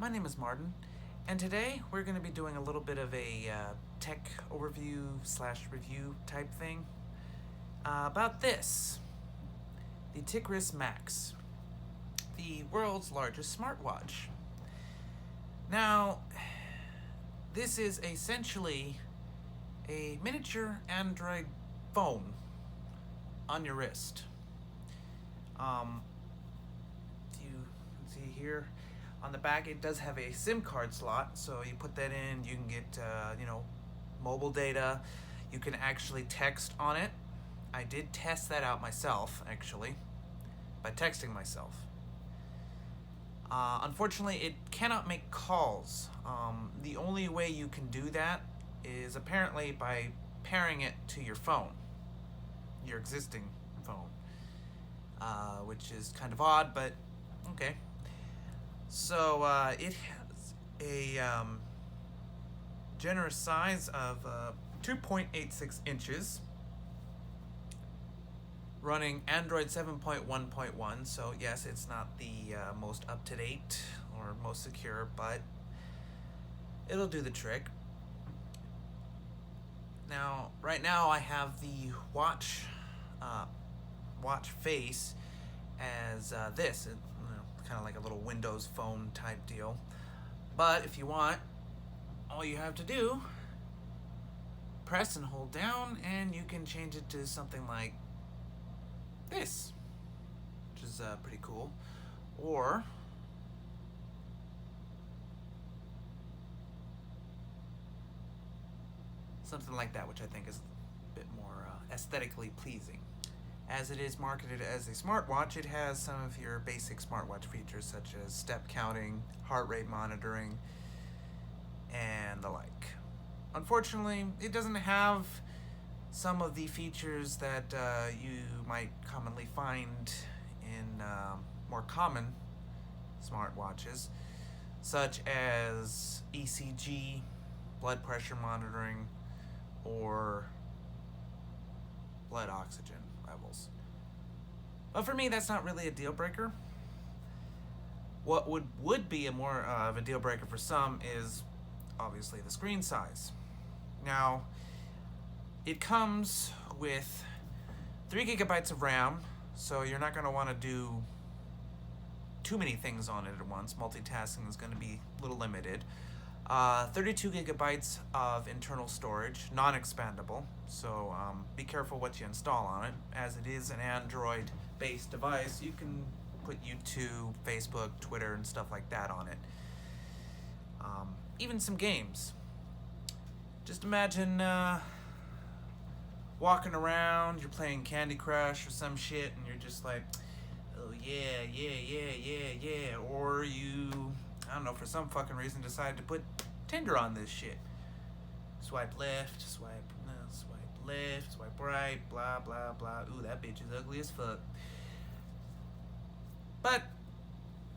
my name is Martin, and today we're going to be doing a little bit of a tech overview / review type thing about this, the TicWris Max, the world's largest smartwatch. Now, this is essentially a miniature Android phone on your wrist. You can see here on the back it does have a SIM card slot, so you put that in, you can get mobile data. You can actually text on it. I did test that out myself, actually, by texting myself. Unfortunately, it cannot make calls. The only way you can do that is apparently by pairing it to your phone, your existing phone, which is kind of odd, but okay. So it has a generous size of 2.86 inches, running Android 7.1.1, so yes, it's not the most up-to-date or most secure, but it'll do the trick. Now, right now I have the watch face as this, kind of like a little Windows phone type deal. But if you want, all you have to do, press and hold down, and you can change it to something like this, which is pretty cool. Or something like that, which I think is a bit more aesthetically pleasing. As it is marketed as a smartwatch, it has some of your basic smartwatch features such as step counting, heart rate monitoring, and the like. Unfortunately, it doesn't have some of the features that you might commonly find in more common smartwatches, such as ECG, blood pressure monitoring, or blood oxygen levels. But for me, that's not really a deal breaker. What would be a more of a deal breaker for some is obviously the screen size. Now, it comes with 3 gigabytes of RAM, so you're not going to want to do too many things on it at once. Multitasking is going to be a little limited. 32 gigabytes of internal storage, non-expandable, so be careful what you install on it. As it is an Android-based device, you can put YouTube, Facebook, Twitter, and stuff like that on it. Even some games. Just imagine walking around, you're playing Candy Crush or some shit, and you're just like, oh yeah, or you, I don't know, for some fucking reason decided to put Tinder on this shit. Swipe left, swipe left, swipe right, blah, blah, blah. Ooh, that bitch is ugly as fuck. But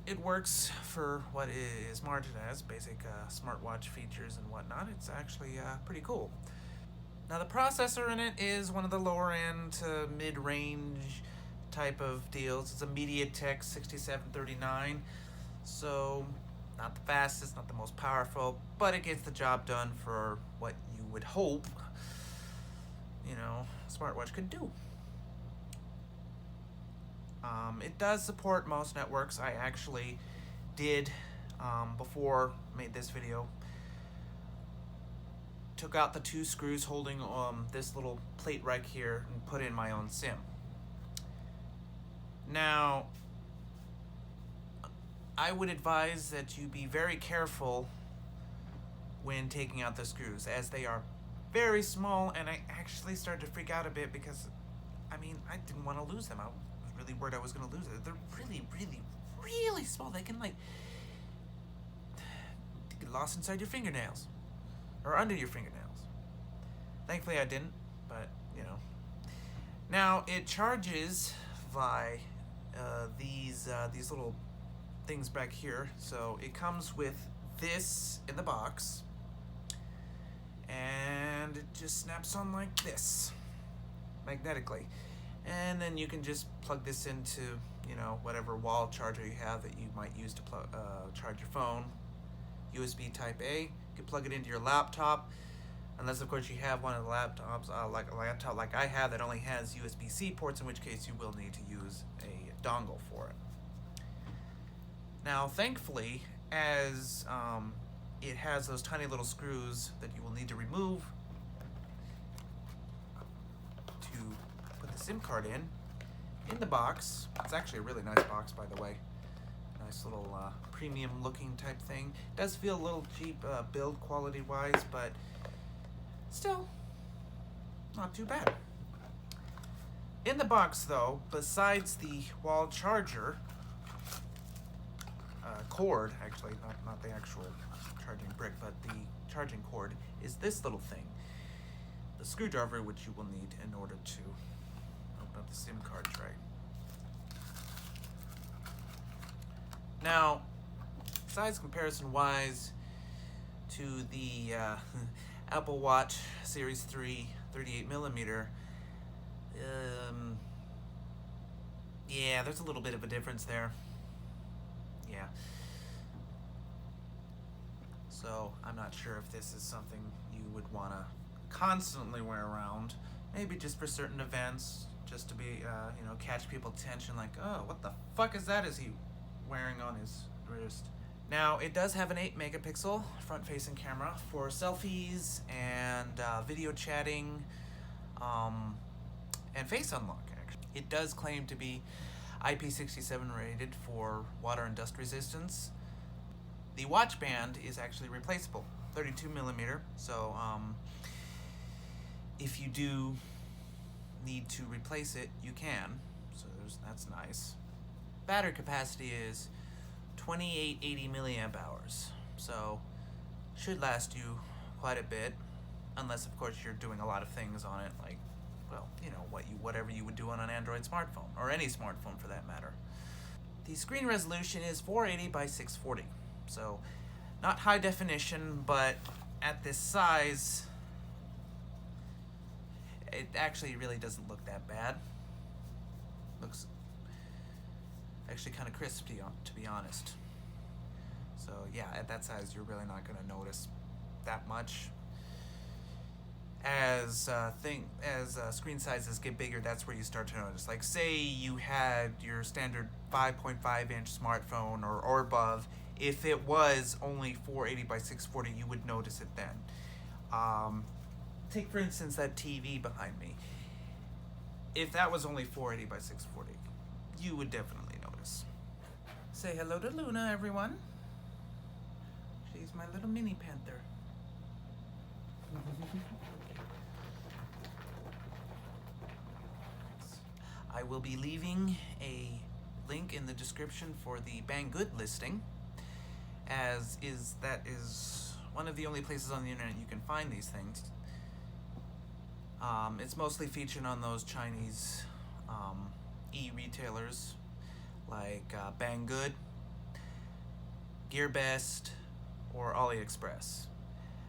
it works for what is marketed as basic smartwatch features and whatnot. It's actually pretty cool. Now, the processor in it is one of the lower end to mid-range type of deals. It's a MediaTek 6739, so not the fastest, not the most powerful, but it gets the job done for what you would hope, a smartwatch could do. It does support most networks. I actually did, before I made this video, took out the 2 screws holding this little plate right here and put in my own SIM. Now, I would advise that you be very careful when taking out the screws, as they are very small, and I actually started to freak out a bit because, I didn't want to lose them. I was really worried I was going to lose it. They're really, really, really small. They can, get lost inside your fingernails, or under your fingernails. Thankfully I didn't, but, Now, it charges by these little things back here. So it comes with this in the box, and it just snaps on like this magnetically, and then you can just plug this into whatever wall charger you have that you might use to charge your phone, USB Type A. You can plug it into your laptop, unless of course you have one of the laptops, like a laptop like I have that only has USB-C ports, in which case you will need to use a dongle for it. Now, thankfully, as it has those tiny little screws that you will need to remove to put the SIM card in the box. It's actually a really nice box, by the way. Nice little premium looking type thing. It does feel a little cheap build quality wise, but still not too bad. In the box though, besides the wall charger cord, actually not the actual charging brick, but the charging cord, is this little thing, the screwdriver, which you will need in order to open up the SIM card tray. Now, size comparison wise to the Apple Watch Series 3 38mm, yeah, there's a little bit of a difference there. Yeah. So I'm not sure if this is something you would want to constantly wear around. Maybe just for certain events, just to be, catch people's attention. Like, oh, what the fuck is that? Is he wearing on his wrist? Now, it does have an 8-megapixel front-facing camera for selfies and video chatting, and face unlock. Actually, it does claim to be IP67 rated for water and dust resistance. The watch band is actually replaceable, 32mm, so if you do need to replace it, you can, so that's nice. Battery capacity is 2880 milliamp hours, so should last you quite a bit, unless of course you're doing a lot of things on it, like, well, whatever you would do on an Android smartphone, or any smartphone for that matter. The screen resolution is 480 by 640. So, not high definition, but at this size, it actually really doesn't look that bad. Looks actually kind of crisp, to be honest. So yeah, at that size, you're really not going to notice that much. As screen sizes get bigger, that's where you start to notice. Like, say you had your standard 5.5-inch smartphone or above. If it was only 480 by 640, you would notice it then. Take, for instance, that TV behind me. If that was only 480 by 640, you would definitely notice. Say hello to Luna, everyone. She's my little mini panther. I will be leaving a link in the description for the Banggood listing, that is one of the only places on the internet you can find these things. It's mostly featured on those Chinese e-retailers like Banggood, GearBest, or AliExpress.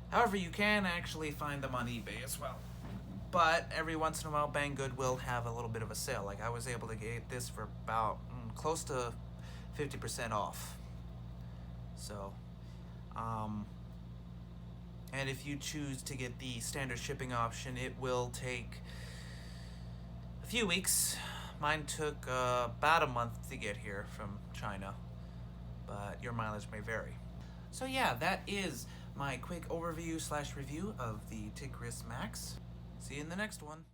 However, you can actually find them on eBay as well. But every once in a while, Banggood will have a little bit of a sale. Like, I was able to get this for about close to 50% off. So, and if you choose to get the standard shipping option, it will take a few weeks. Mine took about a month to get here from China, but your mileage may vary. So yeah, that is my quick overview / review of the TicWris Max. See you in the next one.